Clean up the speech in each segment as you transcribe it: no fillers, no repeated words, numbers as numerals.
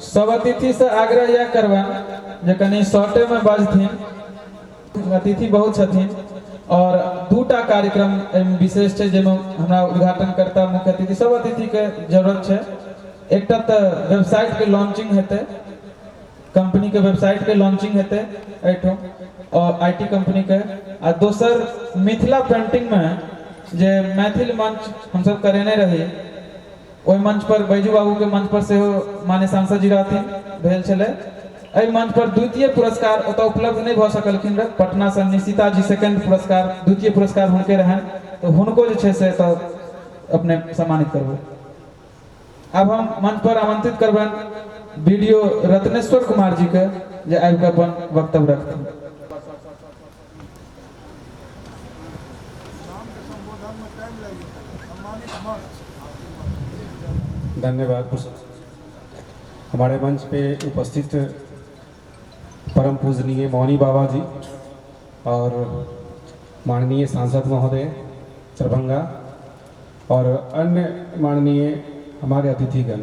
सब अतिथि से आग्रह यह करबा जे कनी शॉर्टे में बाजथिन, अतिथि बहुत छथिन और दूटा कार्यक्रम विशेष है जेमे हमरा उद्घाटन करता मुख्य अतिथि सब अतिथि के जरूरत है। एक वेबसाइट के लॉन्चिंग हेतु, कंपनी के वेबसाइट के लॉन्चिंग हेतु और आईटी कंपनी के, आ दोसर मिथिला पेंटिंग में जे मैथिल मंच हम सब करेने रही, ओहि मंच पर बैजू बाबू के मंच पर से माननीय सांसद जी रहथिन भेल छले। एहि मंच पर द्वितीय पुरस्कार ओतऽ उपलब्ध नहीं भ सकलखिन रह, पटना से निशिता जी सेकंड पुरस्कार, द्वितीय पुरस्कार हुनके रहन, तो हुनको जे छै से तो अपने सम्मानित करबो। अब हम मंच पर आमंत्रित करबन वीडियो रत्नेश्वर कुमार जी के जे आबि के अपन वक्तव्य रखथिन। धन्यवाद। हमारे मंच पे उपस्थित परम पूजनीय मौनी बाबा जी और माननीय सांसद महोदय दरभंगा और अन्य माननीय हमारे अतिथिगण,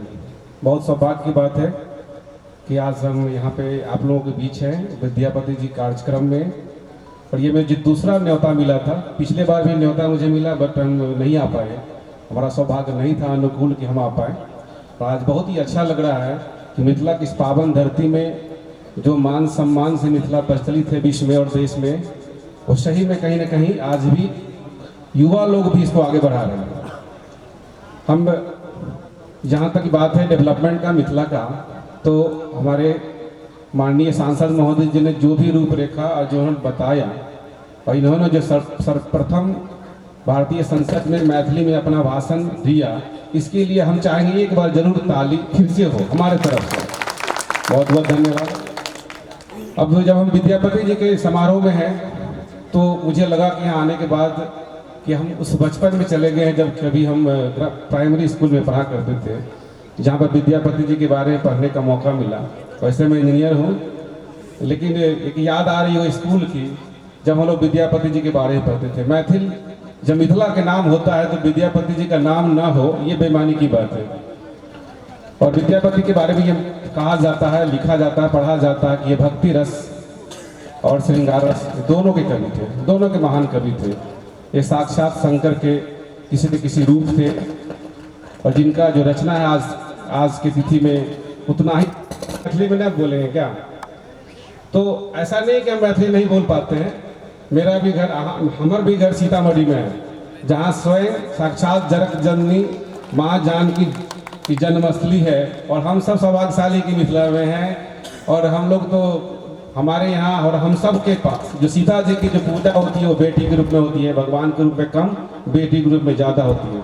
बहुत सौभाग्य की बात है कि आज हम यहाँ पे आप लोगों के बीच हैं विद्यापति जी कार्यक्रम में। और ये मुझे दूसरा न्योता मिला था, पिछले बार भी न्योता मुझे मिला बट हम नहीं आ पाए, हमारा सौभाग्य नहीं था अनुकूल कि हम आ पाए। और आज बहुत ही अच्छा लग रहा है कि मिथिला की इस पावन धरती में जो मान सम्मान से मिथिला प्रचलित है विश्व में और देश में, वो सही में कहीं ना कहीं आज भी युवा लोग भी इसको आगे बढ़ा रहे हैं। हम जहाँ तक बात है डेवलपमेंट का मिथिला का, तो हमारे माननीय सांसद महोदय जी ने जो भी रूपरेखा और जो उन्होंने बताया और इन्होंने जो सर्वप्रथम भारतीय संसद में मैथिली में अपना भाषण दिया, इसके लिए हम चाहेंगे एक बार जरूर ताली फिर से हो हमारे तरफ से। बहुत बहुत धन्यवाद। अब जब हम विद्यापति जी के समारोह में हैं तो मुझे लगा कि यहाँ आने के बाद कि हम उस बचपन में चले गए हैं जब कभी हम प्राइमरी स्कूल में पढ़ा करते थे, जहाँ पर विद्यापति जी के बारे में पढ़ने का मौका मिला। वैसे मैं इंजीनियर हूँ, लेकिन एक याद आ रही हो स्कूल की जब हम लोग विद्यापति जी के बारे में पढ़ते थे। मैथिल जब मिथिला के नाम होता है तो विद्यापति जी का नाम ना हो ये बेईमानी की बात है। और विद्यापति के बारे में ये कहा जाता है, लिखा जाता है, पढ़ा जाता है कि ये भक्ति रस और श्रृंगार रस दोनों के कवि थे, दोनों के महान कवि थे। ये साक्षात शंकर के किसी न किसी रूप थे और जिनका जो रचना है आज की तिथि में उतना ही मैथिली में न बोले हैं क्या? तो ऐसा नहीं कि हम मैथिली नहीं बोल पाते हैं। मेरा भी घर, हमारा भी घर सीतामढ़ी में है, जहाँ स्वयं साक्षात जनक जननी माँ जानकी की जन्मस्थली है। और हम सब सौभाग्यशाली की मिथिला में हैं। और हम लोग तो हमारे यहाँ और हम सब के पास जो सीता जी की जो पूजा होती है वो बेटी के रूप में होती है, भगवान के रूप में कम, बेटी के रूप में ज़्यादा होती है।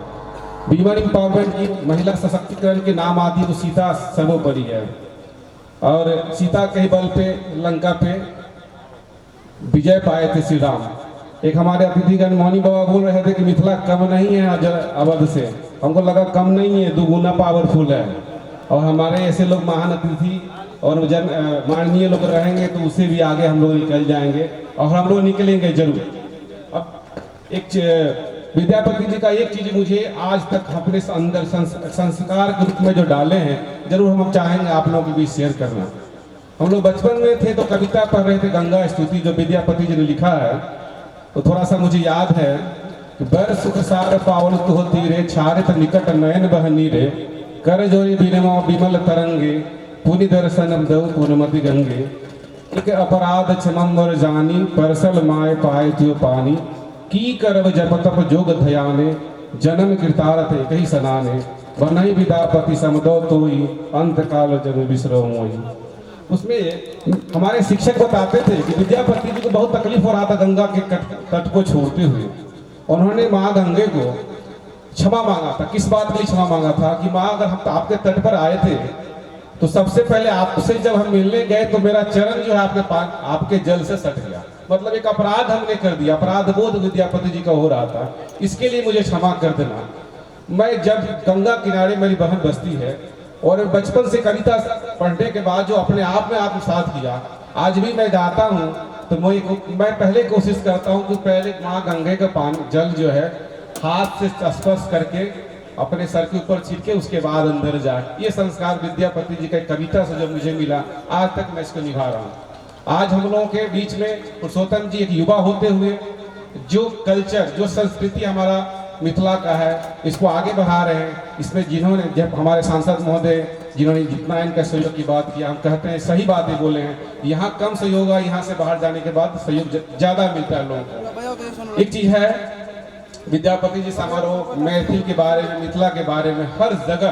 वीमेन एम्पावरमेंट की, महिला सशक्तिकरण के नाम आती है तो सीता सर्वोपरि है। और सीता के बल पे लंका पे विजय पाए थे श्री राम। एक हमारे अतिथिगण मौनी बाबा बोल रहे थे कि मिथिला कम नहीं है अवध से, हमको लगा कम नहीं है, दुगुना पावरफुल है। और हमारे ऐसे लोग महान अतिथि और माननीय लोग रहेंगे तो उससे भी आगे हम लोग निकल जाएंगे और हम लोग निकलेंगे जरूर। अब एक विद्यापति जी का एक चीज़ मुझे आज तक अपने अंदर संस्कार के रूप में जो डाले हैं, जरूर हम चाहेंगे आप लोगों के बीच शेयर करना। हम लोग बचपन में थे तो कविता पढ़ रहे थे गंगा स्तुति जो विद्यापति जी ने लिखा है, तो थोड़ा सा मुझे याद है कि बर सुख सार पावन तुह तीरे, छारित निकट नयन बहनी रे, कर जोरी बिनमा विमल तरंगे, पुनि दर्शन दव पूर्णमति गंगे, एक अपराध क्षमम वर जानी, परसल माय पाए त्यो पानी, की करब जप तप जोग ध्याने, जन्म कृतार्थ एक ही सनाने, बनई विद्यापति समदो तोई, अंत काल जन बिसरो मोई। उसमें हमारे शिक्षक बताते थे कि विद्यापति जी को बहुत तकलीफ हो रहा था गंगा के तट को छोड़ते हुए। उन्होंने माँ गंगे को क्षमा मांगा था। किस बात के लिए क्षमा मांगा था कि माँ अगर हम आपके तट पर आए थे तो सबसे पहले आपसे जब हम मिलने गए तो मेरा चरण जो है आपके जल से सट गया, मतलब एक अपराध हमने कर दिया, अपराध बोध विद्यापति जी का हो रहा था, इसके लिए मुझे क्षमा कर देना। मैं जब गंगा किनारे मेरी बहन बसती है और बचपन से कविता पढ़ने के बाद जो अपने आप में आत्मसात किया, आज भी मैं जाता हूँ तो मैं पहले कोशिश करता हूँ कि पहले माँ गंगे का पानी जल जो है हाथ से स्पर्श करके अपने सर के ऊपर छिड़के उसके बाद अंदर जाए। ये संस्कार विद्यापति जी का एक कविता से जो मुझे मिला, आज तक मैं इसको निभा रहा हूँ। आज हम लोगों के बीच में पुरुषोत्तम जी एक युवा होते हुए जो कल्चर, जो संस्कृति हमारा मिथिला का है, इसको आगे बढ़ा रहे हैं। इसमें जिन्होंने, जब हमारे सांसद महोदय जिन्होंने जितना इनका सहयोग की बात किया, हम कहते हैं सही बातें बोले हैं। यहाँ कम सहयोग है, यहाँ से बाहर जाने के बाद सहयोग ज़्यादा मिलता है लोगों को। एक चीज़ है, विद्यापति जी समारोह मैथिल के बारे में, मिथिला के बारे में, हर जगह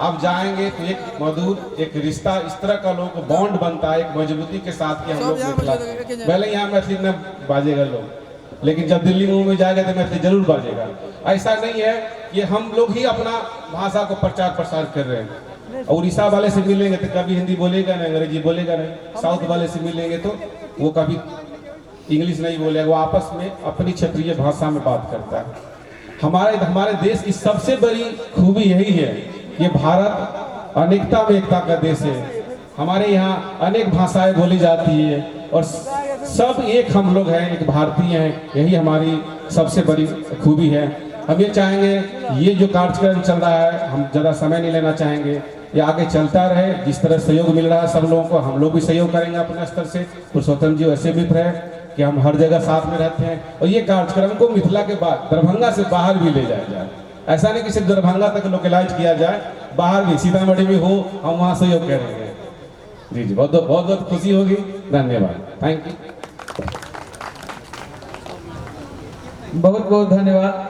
आप जाएंगे तो एक मधुर, एक रिश्ता इस तरह का लोगों को बॉन्ड बनता है, एक मजबूती के साथ कि हम लोग मिथिला, पहले यहाँ मैथिली न बाजेगा लोग, लेकिन जब दिल्ली मुंबई में जाएगा तो मैथिली जरूर बाजेगा। ऐसा नहीं है कि हम लोग ही अपना भाषा को प्रचार प्रसार कर रहे हैं। उड़ीसा वाले से मिलेंगे तो कभी हिंदी बोलेगा नहीं, अंग्रेजी बोलेगा नहीं। साउथ वाले से मिलेंगे तो वो कभी इंग्लिश नहीं बोलेगा, वो आपस में अपनी क्षेत्रीय भाषा में बात करता है। हमारे देश की सबसे बड़ी खूबी यही है, ये भारत अनेकता में एकता का देश है। हमारे यहाँ अनेक भाषाएं बोली जाती है और सब एक हम लोग हैं, एक भारतीय हैं। यही हमारी सबसे बड़ी खूबी है। हम ये चाहेंगे, ये जो कार्यक्रम चल रहा है, हम ज़्यादा समय नहीं लेना चाहेंगे, ये आगे चलता रहे। जिस तरह सहयोग मिल रहा है सब लोगों को, हम लोग भी सहयोग करेंगे अपने स्तर से। पुरुषोत्तम जी ऐसे मित्र हैं कि हम हर जगह साथ में रहते हैं और ये कार्यक्रम को मिथिला के बाद दरभंगा से बाहर भी ले जाया जाए। ऐसा नहीं कि सिर्फ दरभंगा तक लोकलाइज किया जाए, बाहर भी सीतामढ़ी में हो, हम वहाँ सहयोग करेंगे। जी जी, बहुत बहुत खुशी होगी। धन्यवाद, थैंक यू। बहुत बहुत धन्यवाद।